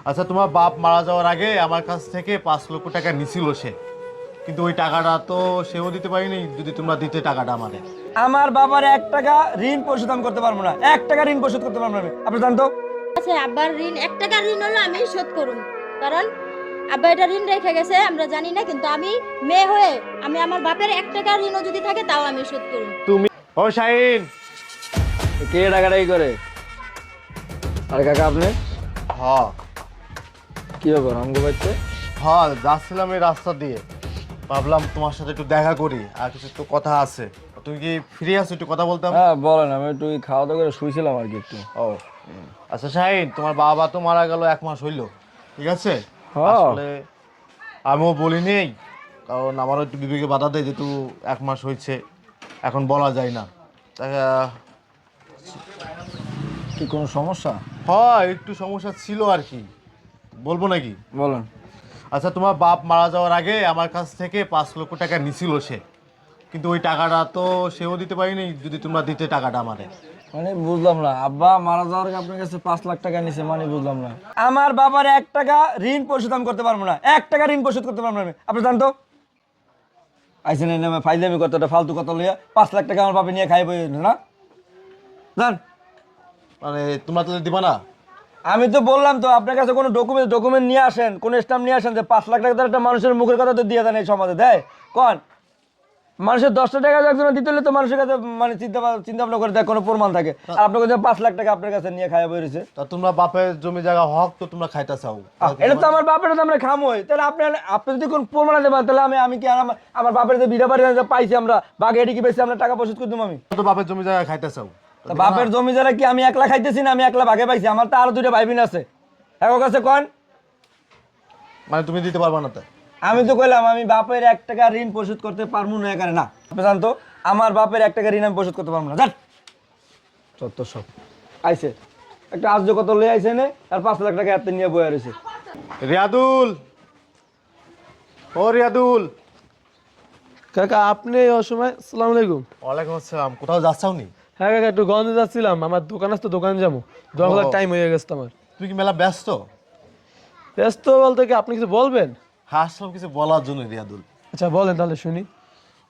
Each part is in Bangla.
আচ্ছা, তোমার বাপ মারা যাওয়ার আগে আমার কাছ থেকে 5 লক্ষ টাকা নিছিল সে, কিন্তু ওই টাকাটা তো সেও দিতে পারিনি। যদি তোমরা দিতে টাকাটা আমাদের। আমার বাবার 1 টাকা ঋণ পরিশোধ আমি করতে পারবো না, 1 টাকা ঋণ পরিশোধ করতে পারবো না আপনি জানতো। আচ্ছা, আব্বার ঋণ 1 টাকা ঋণ হলো আমি শোধ করুন, কারণ আব্বা এটা ঋণ রেখে গেছে আমরা জানি না, কিন্তু আমি মেয়ে হয়ে আমি আমার বাপের 1 টাকা ঋণও যদি থাকে তাও আমি শোধ করুন। তুমি ও শাহিন। কে টাকাটাই করে? আর কাকা আপনি হ কি ব্যাপার আমগো বাড়িতে? হ যাচ্ছিলাম এই রাস্তা দিয়ে, ভাবলাম তোমার সাথে একটু দেখা করি, আর কিছু তো কথা আছে। তুমি কি ফ্রি আছো? একটু কথা বলতাম। হ্যাঁ বলেন, আমি একটু খাওয়া দাওয়া করে শুয়েছিলাম আর কি একটু। ও আচ্ছা শাহিন, তোমার বাবা তো মারা গেল 1 মাস হইলো, ঠিক আছে? হ্যাঁ। আসলে আমিও বলি নেই, কারণ আমারও একটু বিবেকে বাধা দেয়, যেহেতু 1 মাস হয়েছে, এখন বলা যায় না। তাই, কি কোনো সমস্যা? হয় একটু সমস্যা ছিল আর কি, বলবো নাকি? বলেন। আচ্ছা, তোমার বাপ মারা যাওয়ার আগে আমার কাছ থেকে 5 লক্ষ টাকা নিছিল সে, কিন্তু ওই টাকাটা তো সেও দিতে পারিনি। যদি তোমরা দিতে টাকাটা আমাদের। মানে বুঝলাম না, আব্বা মারা যাওয়ার আগে আপনার কাছে 5 লাখ টাকা নিছে, মানে বুঝলাম না। আমার বাবার 1 টাকা ঋণ পরিশোধ আমি করতে পারবো না, 1 টাকা ঋণ পরিশোধ করতে পারবো না আপনি জানতো। আইসেন এই নামে ফাইজলামি করতে, ফালতু কথা লইয়া 5 লাখ টাকা আমার বাপে নিয়ে খাই বই না জান। মানে তোমরা তো দিবা না? আমি তো বললাম তো আপনার কাছে কোনো ডকুমেন্ট নিয়ে আসেন, কোনো স্ট্যাম্প নিয়ে আসেন যে 5 লাখ টাকা একটা মানুষের মুখের কথা তো দিয়ে দেন এই সমাজে, দেয় কোন মানুষের 10টা টাকা একজন দিতে হলে তো মানুষের কাছে মানে চিন্তা ভাবনা করে দেয় কোনো প্রমাণ থাকে। আর আপনার কাছে 5 লাখ টাকা আপনার কাছে নিয়ে খাওয়া বেরিয়েছে। তা তোমরা বাপের জমি জায়গা হক তো তোমরা খাইতে চাও। এটা তো আমার বাপের, তো আমরা খামোই, তাহলে আপনি যদি কোন প্রমাণ দেবেন তাহলে আমি কি আর আমার বাপের যে বিড়া বাড়ি পাইছি আমরা বাঘে এটি কি পেয়েছি আমরা টাকা পরিশোধ করে দেবো আমি? তো বাপের জমি জায়গা খাইতে চাও। তা বাপের জমি যারা কি আমি 1 লাখ খাইতেছি না, আমি 1 লাখ ভাগে পাইছি, আমার তো আরো 2টা ভাই বোন আছে। এক কাছে কোন মানে তুমি দিতে পারবা না? তাই আমি তো কইলাম আমি বাপের 1 টাকা ঋণ পরিশোধ করতে পারবো না, এখানে না আপনি জানতো আমার বাপের 1 টাকা ঋণ আমি পরিশোধ করতে পারবো না। জান চত্ব সব আইসে একটা আজ কত লই আইসে নে, আর 5 লাখ টাকা হাতে নিয়ে বয়ে রয়েছে। রিয়াদুল, ও রিয়াদুল। কাকা আপনি ওই সময় আসসালামু আলাইকুম। ওয়ালাইকুম আসসালাম। কোথাও যাচ্ছাও নি? হ্যাঁ কাকা একটু গঞ্জে যাচ্ছিলাম, আমার দোকান আছে তো দোকানে যাবো, দোকান টাইম হয়ে গেছে আমার। তুমি কি মেলা ব্যস্ত? ব্যস্ত বলতে কি আপনি কিছু বলবেন? হ্যাঁ, আসলাম কিছু বলার জন্য রিয়াদুল। আচ্ছা বলেন তাহলে শুনি।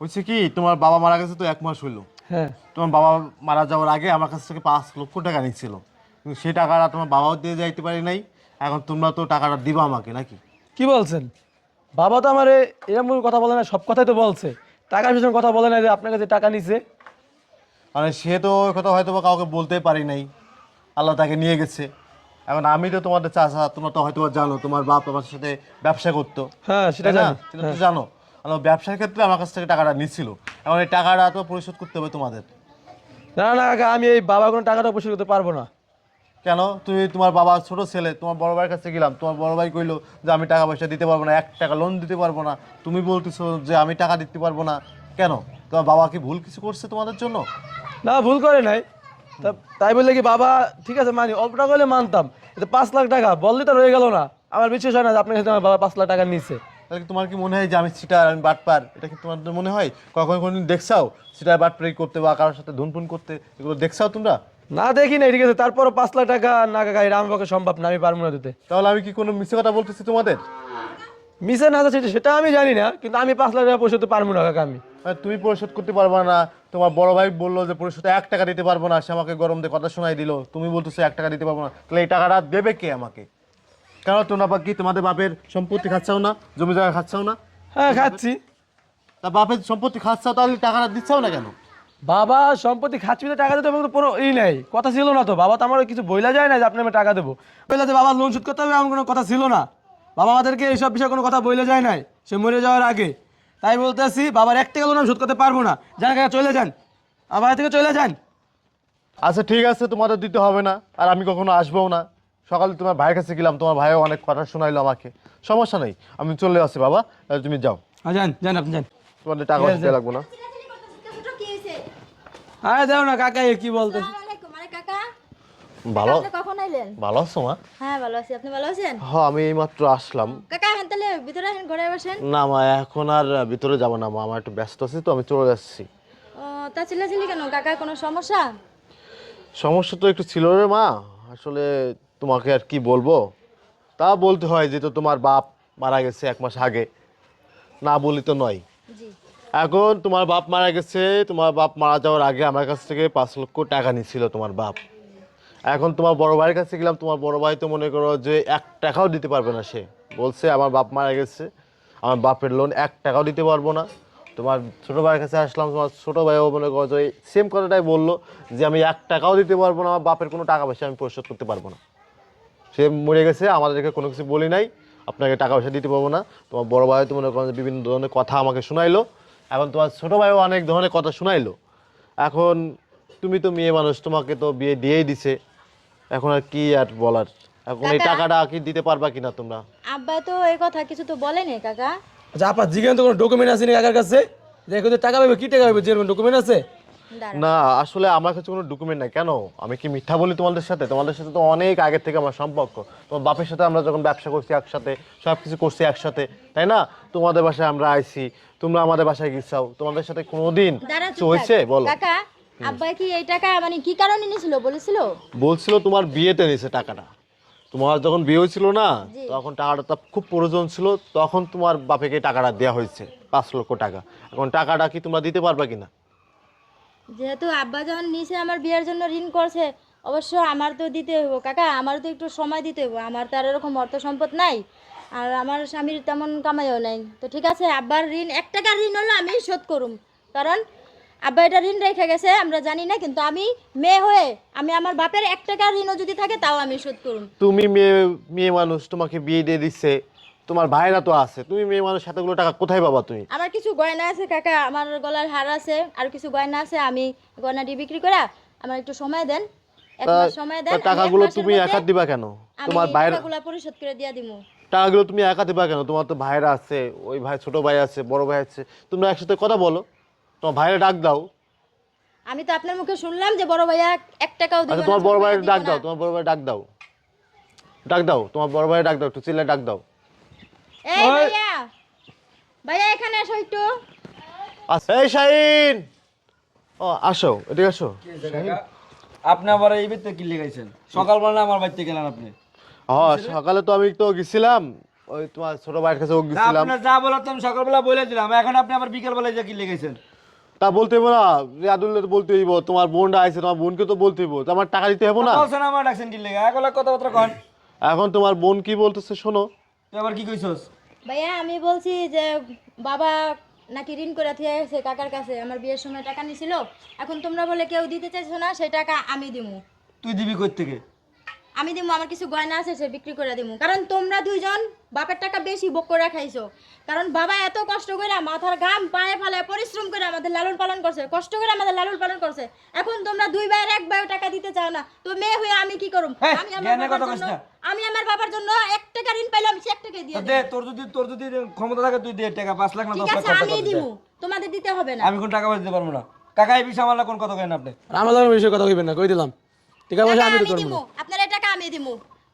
হচ্ছে কি, তোমার বাবা মারা গেছে তো 1 মাস হইলো। হ্যাঁ তোমার বাবা মারা যাওয়ার আগে আমার কাছ থেকে 5 লক্ষ টাকা নিচ্ছিল, কিন্তু সেই টাকাটা তোমার বাবাও দিয়ে যাইতে পারি নাই। এখন তোমরা তো টাকাটা দিবা আমাকে নাকি? কি বলছেন? বাবা তো আমার এরকম কথা বলে না, সব কথাই তো বলছে, টাকার পিছনে কথা বলে না যে আপনার কাছে টাকা নিছে। মানে সে তো ওই কথা হয়তো বা কাউকে বলতে পারি নাই, আল্লাহ তাকে নিয়ে গেছে। এখন আমি তো তোমাদের চাচা, তোমরা তো হয়তো জানো তোমার বাপ আমার সাথে ব্যবসা করতো। হ্যাঁ সেটা তাই না? জানি। সেটা তো জানো। ব্যবসার ক্ষেত্রে আমার কাছ থেকে টাকাটা নিচ্ছিল, এখন এই টাকাটা তো পরিশোধ করতে হবে তোমাদের। না না কাকা, আমি এই বাবা কোনো টাকাটা পরিশোধ করতে পারবো না। কেন? তুমি তোমার বাবার ছোট ছেলে, তোমার বড় ভাইয়ের কাছে গেলাম, তোমার বড় ভাই কইলো যে আমি টাকা পয়সা দিতে পারবো না, 1 টাকা লোন দিতে পারবো না। তুমি বলতেছো যে আমি টাকা দিতে পারবো না। কেন? তোমার বাবা কি ভুল কিছু করছে তোমাদের জন্য? না ভুল করে নাই, তাই বললে কি বাবা ঠিক আছে মানি, অল্প টাকা হলে মানতাম, এটা 5 লাখ টাকা বললে তো রয়ে গেল না। আমার বিশ্বাস হয় না যে আপনার কাছে আমার বাবা 5 লাখ টাকা নিচ্ছে। তাহলে কি তোমার কি মনে হয় যে আমি চিটার, আমি বাটপার? এটা কি তোমাদের মনে হয়? কখন কোনদিন দেখছাও চিটার বাটপারি করতে বা কারোর সাথে ধুনপুন করতে? এগুলো দেখছাও তোমরা? না দেখি না, ঠিক আছে, তারপরও 5 লাখ টাকা না কাকা, এটা আমার পক্ষে সম্ভব না, আমি পারবো না দিতে। তাহলে আমি কি কোনো মিথ্যে কথা বলতেছি তোমাদের? মিশে না যাচ্ছে সেটা আমি জানি না, কিন্তু আমি 5 লাখ টাকা পরিশোধ করতে পারবো না কাকা আমি। তুমি পরিশোধ করতে পারবা না? তোমার বড় ভাই বললো যে পরিশোধে 1 টাকা দিতে পারবো না, সে আমাকে গরম দিয়ে কথা শোনাই দিল। তুমি বলতেছো 1 টাকা দিতে পারবো না, তাহলে এই টাকাটা দেবে কে আমাকে? কেন তোমরা কি তোমাদের বাপের সম্পত্তি খাচ্ছাও না, জমি জায়গা খাচ্ছাও না? হ্যাঁ খাচ্ছি। তা বাপের সম্পত্তি খাচ্ছাও, তাহলে টাকাটা দিচ্ছাও না কেন? বাবা সম্পত্তি খাচ্ছি তো টাকা দিতে আমাকে কোনো নেই, কথা ছিল না তো। বাবা তো আমার কিছু বইলা যায় না যে আপনি আমি টাকা দেবো, বললে যে বাবা লোন শোধ করতে হবে এমন কোনো কথা ছিল না। বাবা আমাদেরকে এইসব বিষয়ে কোনো কথা বইলে যায় নাই সে মরে যাওয়ার আগে। তাই বলতেছি বাবার 1 টাকা লোন আমি শোধ করতে পারবো না, যান কাকা চলে যান, আমার থেকে চলে যান। আচ্ছা ঠিক আছে, তোমাদের দিতে হবে না, আর আমি কখনো আসবোও না। সকালে তোমার ভাইয়ের কাছে গেলাম, তোমার ভাইও অনেক কথা শোনাইলো আমাকে। সমস্যা নেই, আমি চলে আসি বাবা, তাহলে তুমি যাও। যান যান আপনি যান। তোমাদের টাকা দিতে লাগবো না। কি হয়েছে? হ্যাঁ যাও না কাকা, কি বলতে। আসসালামু আলাইকুম। আরে কাকা, ভালো, আপনি কখন আইলেন? ভালো আছো মা? হ্যাঁ ভালো আছি, আপনি ভালো আছেন? হ্যাঁ, আমি এইমাত্র আসলাম। কাকা এখন তাহলে ভিতরে আসেন, ঘরে বসেন। না মা, এখন আর ভিতরে যাব না মা, আমার একটু ব্যস্ত আছি তো, আমি চলে যাচ্ছি। ও তা চিল্লাচিল্লি কেন কাকা, কোনো সমস্যা? সমস্যা তো একটু ছিল রে মা, আসলে তোমাকে আর কি বলবো। তা বলতে হয় যে তো তোমার বাপ মারা গেছে 1 মাস আগে, না বলি তো নয়। জি। এখন তোমার বাপ মারা গেছে, তোমার বাপ মারা যাওয়ার আগে আমার কাছ থেকে 5 লক্ষ টাকা নিছিল তোমার বাপ। এখন তোমার বড় ভাইয়ের কাছে গেলাম, তোমার বড় ভাই তো মনে করো যে 1 টাকাও দিতে পারবে না। সে বলছে আমার বাপ মারা গেছে, আমার বাপের লোন 1 টাকাও দিতে পারবো না। তোমার ছোটো ভাইয়ের কাছে আসলাম, তোমার ছোটো ভাইও মনে করো যে সেম কথাটাই বললো যে আমি 1 টাকাও দিতে পারবো না, আমার বাপের কোনো টাকা পয়সা আমি পরিশোধ করতে পারবো না। সে মরে গেছে, আমাদেরকে কোনো কিছু বলি নাই, আপনাকে টাকা পয়সা দিতে পারবো না। তোমার বড় ভাই তো মনে করেন যে বিভিন্ন ধরনের কথা আমাকে শোনাইলো, এখন তোমার ছোটো ভাইও অনেক ধরনের কথা শোনাইলো। এখন তুমি তো মেয়ে মানুষ, তোমাকে তো বিয়ে দিয়েই দিছে, এখন আর কি আর বলার। এখন এই কাকা- টাকাটা কি দিতে পারবা কিনা তোমরা? আব্বা তো এই কথা কিছু তো বলেনি কাকা। আচ্ছা আপা জিজ্ঞাসা তো কোনো ডকুমেন্ট আছে নি কাকার কাছে? দেখো যে টাকা পাবে, কি টাকা পাবে, যে ডকুমেন্ট আছে? দাঁড়াও। না আসলে আমার কাছে কোনো ডকুমেন্ট নাই। কেন আমি কি মিথ্যা বলি তোমাদের সাথে? তোমাদের সাথে তো অনেক আগে থেকে আমার সম্পর্ক। তোমার বাপের সাথে আমরা যখন ব্যবসা করছি একসাথে, সব কিছু করছি একসাথে, তাই না? তোমাদের বাসায় আমরা আইছি, তোমরা আমাদের বাসায় গেছাও, তোমাদের সাথে কোনোদিন দাঁড়া, কিছু চুপ থাক। হয়েছে বলো? কাকা, আব্বা কি এই টাকা মানে কি কারণে নিয়েছিল বলেছিল? বলছিল তোমার বিয়েতে নিয়েছে টাকাটা। তোমার যখন বিয়ে হয়েছিল না, জি। তখন টাকাটা খুব প্রয়োজন ছিল, তখন তোমার বাপেকে টাকাটা দেওয়া হয়েছে 5 লক্ষ টাকা। এখন টাকাটা কি তোমরা দিতে পারবা কিনা? যেহেতু আব্বা যখন নিচে আমার বিয়ের জন্য ঋণ করছে, অবশ্য আমার তো দিতে হইব কাকা, আমার তো একটু সময় দিতে হইব। আমার তো আর এরকম অর্থ সম্পদ নাই, আর আমার স্বামীর তেমন কামাইও নাই। তো ঠিক আছে, আব্বার ঋণ 1 টাকার ঋণ হলো আমি শোধ করুম, কারণ আব্বা এটা ঋণ রেখে গেছে আমরা জানি না, কিন্তু আমি মেয়ে হয়ে আমি আমার বাপের 1 টাকার ঋণও যদি থাকে তাও আমি শোধ করুম। তুমি মেয়ে মেয়ে মানুষ, তোমাকে বিয়ে দিয়ে দিচ্ছে, তোমার ভাইরা তো আছে, তুমি মেয়ে মানুষ, এতগুলো টাকা কোথায় পাবা তুমি? আমার কিছু গয়না আছে কাকা, আমার গলার হার আছে, আর কিছু গয়না আছে, আমি গয়নাটি বিক্রি করে আমার একটু সময় দেন, 1 মাস সময় দেন। তা টাকাগুলো তুমি একা দিবা কেন? তোমার ভাইয়ের টাকাগুলো পরিশোধ করে দিয়া দিমু। টাকাগুলো তুমি একা দিবা কেন? তোমার তো ভাইরা আছে, ওই ভাই, ছোট ভাই আছে, বড় ভাই আছে, তোমরা একসাথে কথা বলো, তোমার ভাইরা ডাক দাও। আমি তো আপনার মুখে শুনলাম যে বড় ভাইয়া 1 টাকাও দিবে আচ্ছা না, তোমার ছোট বড় ভাইয়া ভাইয়ের দিবে ডাক না। দাও, তোমার বড় ভাই ডাক দাও, ডাক দাও, তোমার বড় ভাইয়ের ডাক দাও, একটু চিল্লায় ডাক দাও। এই ভাইয়া, ভাইয়া এখানে আসো একটু। আচ্ছা এই শাহিন, ও আসো, এদিকে আসো। আপনি আবার এই ভিতরে কি লেগাইছেন? সকালবেলা আমার বাড়িতে গেলেন আপনি। হ্যাঁ সকালে তো আমি তো গেছিলাম, ওই তোমার ছোট ভাইয়ের কাছে গেছিলাম। আপনার যা বলার তো আমি সকালবেলা বলে দিলাম, এখন আপনি আবার বিকেলবেলায় যে কি লেগেছেন? তা বলতে হইব না, রিয়াদুল্লাহ তো বলতে হইব, তোমার বোনটা আছে, তোমার বোনকে তো বলতে হইব, তো আমার টাকা দিতে হবে না? বলছেন আমার ডাকছেন কি লেগে? একলা কথাবার্তা কন। এখন তোমার বোন কি বলতেছে শোনো। তুই আবার কি কইছস? ভাইয়া আমি বলছি যে বাবা নাকি ঋণ করে দিয়ে গেছে কাকার কাছে, আমার বিয়ের সময় টাকা নিছিল, এখন তোমরা বলে কেউ দিতে চাইছো না, সেই টাকা আমি দিমু। তুই দিবি কই থেকে? আমি দিমু, আমার কিছু গয়না আছে সে বিক্রি করে দিমু, কারণ তোমরা দুইজন বাপের টাকা বেশি ভোগ করে খাইছো। কারণ বাবা এত কষ্ট করে মাথার ঘাম পায়ে ফেলে পরিশ্রম করে আমাদের লালন পালন করছে, কষ্ট করে আমাদের লালন পালন করছে, এখন তোমরা 2 ভাইয়ের 1 ভাইও টাকা দিতে চাও না, তো মেয়ে হয়ে আমি কি করুম? হেই, আমি আমার জ্ঞানের বাবার কথা কইস জন্য না। আমি আমার বাবার জন্য 1 টাকা ঋণ পাইলাম, সে 1 টাকা দিয়ে তো দিই। দে, তোর যদি ক্ষমতা থাকে তুই দে টাকা, 5 লাখ না 10 ঠিক লাখ আছে খরচা আমি করে দে। দিমু, তোমাদের দিতে হবে না। আমি কোন টাকা পয়সা দিতে পারবো না। কাকা এই বিষয়ে আমার কোন কথা কেন আপনি? আর আমার ধর্মের বিষয়ে কথা কইবেন না, কই দিলাম। ঠিক আছে টাকা আমি আমি তো করবো দিমু, না। আপনার এই টাকা আমি দিমু।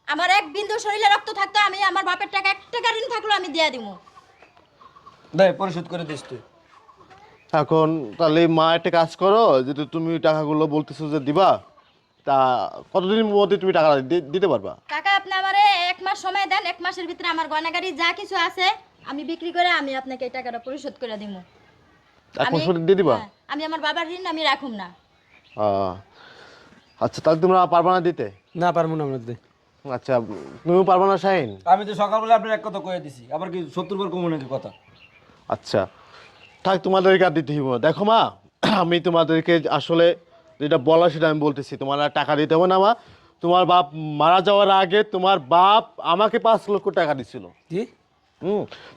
আমার 1 বিন্দু শরীরে রক্ত থাকতো আমি আমার বাপের টাকা 1 টাকা ঋণ থাকলো আমি দিয়ে দিমু। দে পরিশোধ করে দিস তুই। এখন তাহলে মা একটা কাজ করো, যেহেতু তুমি টাকাগুলো বলতেছো যে দিবা, তা কতদিনের মধ্যে তুমি টাকা দিতে পারবা? কাকা আপনি আমারে 1 মাস সময় দেন, 1 মাসের ভিতরে আমার গয়নাগাড়ি যা কিছু আছে আমি বিক্রি করে আমি আপনাকে এই টাকাটা পরিশোধ করে দিমু। 1 মাস মধ্যে দিয়ে দিবা? হ্যাঁ, আমি আমার বাবার ঋণ আমি রাখুম না। আচ্ছা তাহলে তোমরা পারবা না দিতে? না পারবো না আমরা দিতে। আচ্ছা তুমিও পারবা না শাহিন? আমি তো সকালবেলা আপনার এক কথা কয়ে দিছি, আবার কি 70 বার কমু নাকি কথা? আচ্ছা থাক, তোমাদেরকে আর দিতে হইব না। দেখো মা, আমি তোমাদেরকে আসলে যেটা বলা সেটা আমি বলতেছি, তোমার আর টাকা দিতে হবে না মা। তোমার বাপ মারা যাওয়ার আগে তোমার বাপ আমাকে 5 লক্ষ টাকা দিছিল। কি?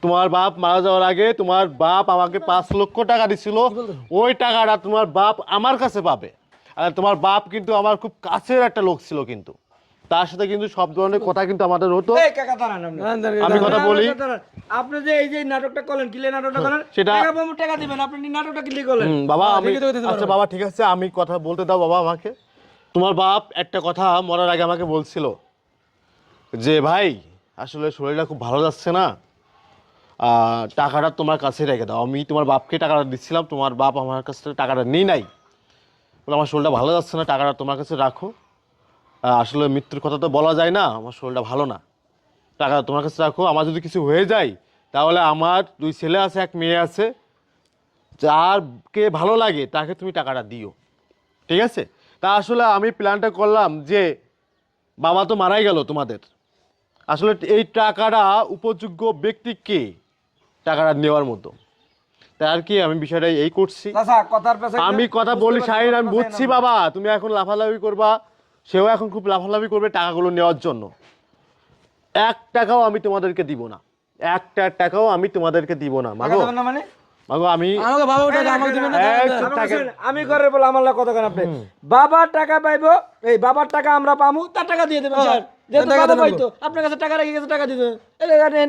তোমার বাপ মারা যাওয়ার আগে তোমার বাপ আমাকে 5 লক্ষ টাকা দিছিল, ওই টাকাটা তোমার বাপ আমার কাছে পাবে। আর তোমার বাপ কিন্তু আমার খুব কাছের একটা লোক ছিল, কিন্তু তার সাথে কিন্তু সব ধরনের কথা কিন্তু আমাদের হতো। এই কাকা দাঁড়ান আপনি। আমি কথা বলি, আপনি যে এই যে নাটকটা করলেন, কিলে নাটকটা করলেন, সেটা- টাকা পাবো, টাকা দিবেন, আপনি নাটকটা কিলে করলেন। বাবা আমি ঠিকই তো দিতে আচ্ছা বাবা ঠিক আছে, আমি কথা বলতে দাও বাবা আমাকে। তোমার বাপ একটা কথা মরার আগে আমাকে বলছিল যে ভাই আসলে শরীরটা খুব ভালো যাচ্ছে না, টাকাটা তোমার কাছে রেখে দাও। আমি তোমার বাপকে টাকাটা দিচ্ছিলাম, তোমার বাপ আমার কাছ থেকে টাকাটা নিয়ে নাই, বলে আমার শরীরটা ভালো যাচ্ছে না, টাকাটা তোমার কাছে রাখো। আসলে মৃত্যুর কথা তো বলা যায় না, আমার শরীরটা ভালো না, টাকা তোমার কাছে রাখো। আমার যদি কিছু হয়ে যায় তাহলে আমার 2 ছেলে আছে, 1 মেয়ে আছে, যারকে ভালো লাগে তাকে তুমি টাকাটা দিও, ঠিক আছে? তা আসলে আমি প্ল্যানটা করলাম যে বাবা তো মারাই গেল তোমাদের, আসলে এই টাকাটা উপযোগ্য ব্যক্তি কে টাকাটা নেওয়ার মতো, তাই আর কি আমি বিষয়টা এই করছি। চাচা কথার পেছনে আমি কথা বলি শাহিন, আমি বুঝছি বাবা তুমি এখন লাফালাফি করবা, সেও এখন খুব লাফালাফি করবে টাকাগুলো নেওয়ার জন্য। 1 টাকাও আমি তোমাদেরকে দিব না, 1টা টাকাও আমি তোমাদেরকে দিব না। মাগো মানে মাগো আমি আমাকে বাবা টাকা আমাকে দিবেন না? এই চুপ থাকেন। আমি করে বলে আমার লাগে কথা কেন আপনি বাবার টাকা পাইবো, এই বাবার টাকা আমরা পামু, তার টাকা দিয়ে দেবেন স্যার। যেহেতু টাকা বাবা দেবো। পাইতো আপনার কাছে টাকা রেখে গেছে, টাকা দিতে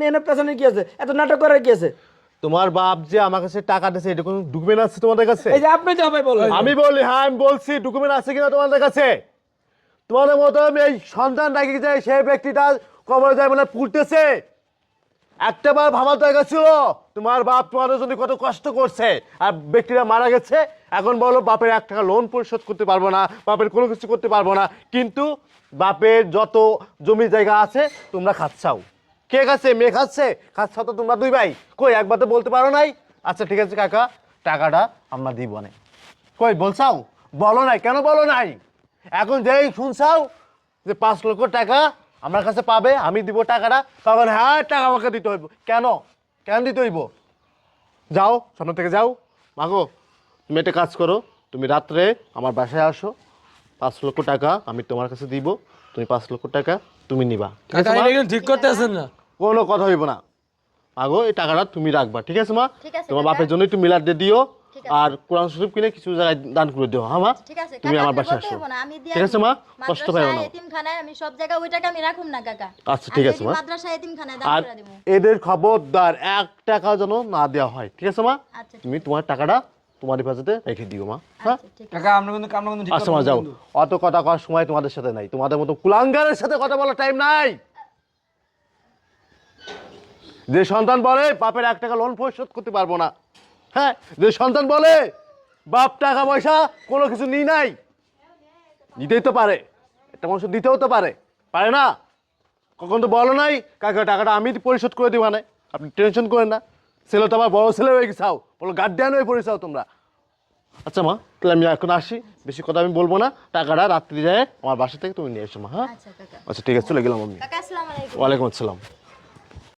এনে পেছনে কি আছে, এত নাটক করার কি আছে? তোমার বাপ যে আমার কাছে টাকা দিয়েছে এটা কোনো ডকুমেন্ট আছে তোমাদের কাছে? এই যে আপনি তো ভাই বলেন আমি বলি হ্যাঁ, আমি বলছি ডকুমেন্ট আছে কিনা তোমাদের কাছে? তোমাদের মতো এই সন্তান রাখি যায় সেই ব্যক্তিটা কবরে যায় মানে পুলতেছে, একটা বার ভাবা জায়গা ছিল তোমার বাপ তোমাদের জন্য কত কষ্ট করছে আর ব্যক্তিরা মারা গেছে, এখন বলো বাপের 1 টাকা লোন পরিশোধ করতে পারবো না, বাপের কোনো কিছু করতে পারবো না, কিন্তু বাপের যত জমি জায়গা আছে তোমরা খাচ্ছাও। কে খাচ্ছে? মেয়ে খাচ্ছে, খাচ্ছাও তো তোমরা 2 ভাই। কই একবার তো বলতে পারো নাই? আচ্ছা ঠিক আছে কাকা, টাকাটা আমরা দিব না। কই বলছাও? বলো নাই, কেন বলো নাই? এখন যেই শুনছাও যে 5 লক্ষ টাকা আমার কাছে পাবে, আমি দিব টাকাটা, তখন হ্যাঁ টাকা আমাকে দিতে হইব। কেন কেন দিতে হইব? যাও সামনে থেকে যাও। মাগো তুমি একটা কাজ করো, তুমি রাত্রে আমার বাসায় আসো, 5 লক্ষ টাকা আমি তোমার কাছে দিব, তুমি 5 লক্ষ টাকা তুমি নিবা, ঠিক আছে কাকা মা? এটা কিন্তু ঠিক করতে আছেন না। কোনো কথা হইব না। মাগো এই টাকাটা তুমি রাখবা, ঠিক আছে মা? ঠিক আছে, তোমার কাকা। বাপের জন্য একটু মিলাদ দিয়ে দিও, ঠিক আছে। আর কোরআন শরীফ কিনে কিছু জায়গায় দান করে দিও। হ্যাঁ মা, ঠিক আছে তুমি কাকা, আমার আপনি বাসায় বলতে আসো, হইব না, আমি দিয়ে ঠিক আছে মা? আসবো। কষ্ট পাইও না। মাদ্রাসায়, এতিমখানায় আমি সব জায়গায় ওই টাকা আমি রাখুম না কাকা। আচ্ছা ঠিক আমি আছে ওই মা। মাদ্রাসায় এতিমখানায় দান আর করে দেব। এদের খবরদার 1 টাকা যেন না দেওয়া হয়, ঠিক আছে মা? আচ্ছা ঠিক তুমি তোমার টাকাটা তোমার হেফাজতে রেখে দিও মা। হ্যাঁ আছে, ঠিক আছে। কাকা আমরা কিন্তু কামনা কিন্তু ঠিক আচ্ছা মা যাও, অত কথা করার সময় তোমাদের সাথে নাই, তোমাদের মতো কুলাঙ্গারের সাথে কথা বলার টাইম নাই। যে সন্তান বলে বাপের 1 টাকা লোন পরিশোধ করতে পারবো না, হ্যাঁ, যে সন্তান বলে বাপ টাকা পয়সা কোনো কিছু নিই নাই, নিতেই তো পারে, একটা মানুষ দিতেও তো পারে, পারে না? কখন তো বলো নাই কাকা টাকাটা আমি পরিশোধ করে দিব, মানে আপনি টেনশন করেন না, ছেলে তো আমার বড় ছেলে হয়ে গেছাও, বলো গার্ডিয়ান হয়ে পড়েছাও তোমরা। আচ্ছা মা তাহলে আমি এখন আসি, বেশি কথা আমি বলবো না, টাকাটা রাত্রি যায় আমার বাসা থেকে তুমি নিয়ে এসো মা। হ্যাঁ আচ্ছা কাকা। আচ্ছা ঠিক আছে, চলে গেলাম আমি। কাকা আসসালামু আলাইকুম। ওয়ালাইকুম আসসালাম।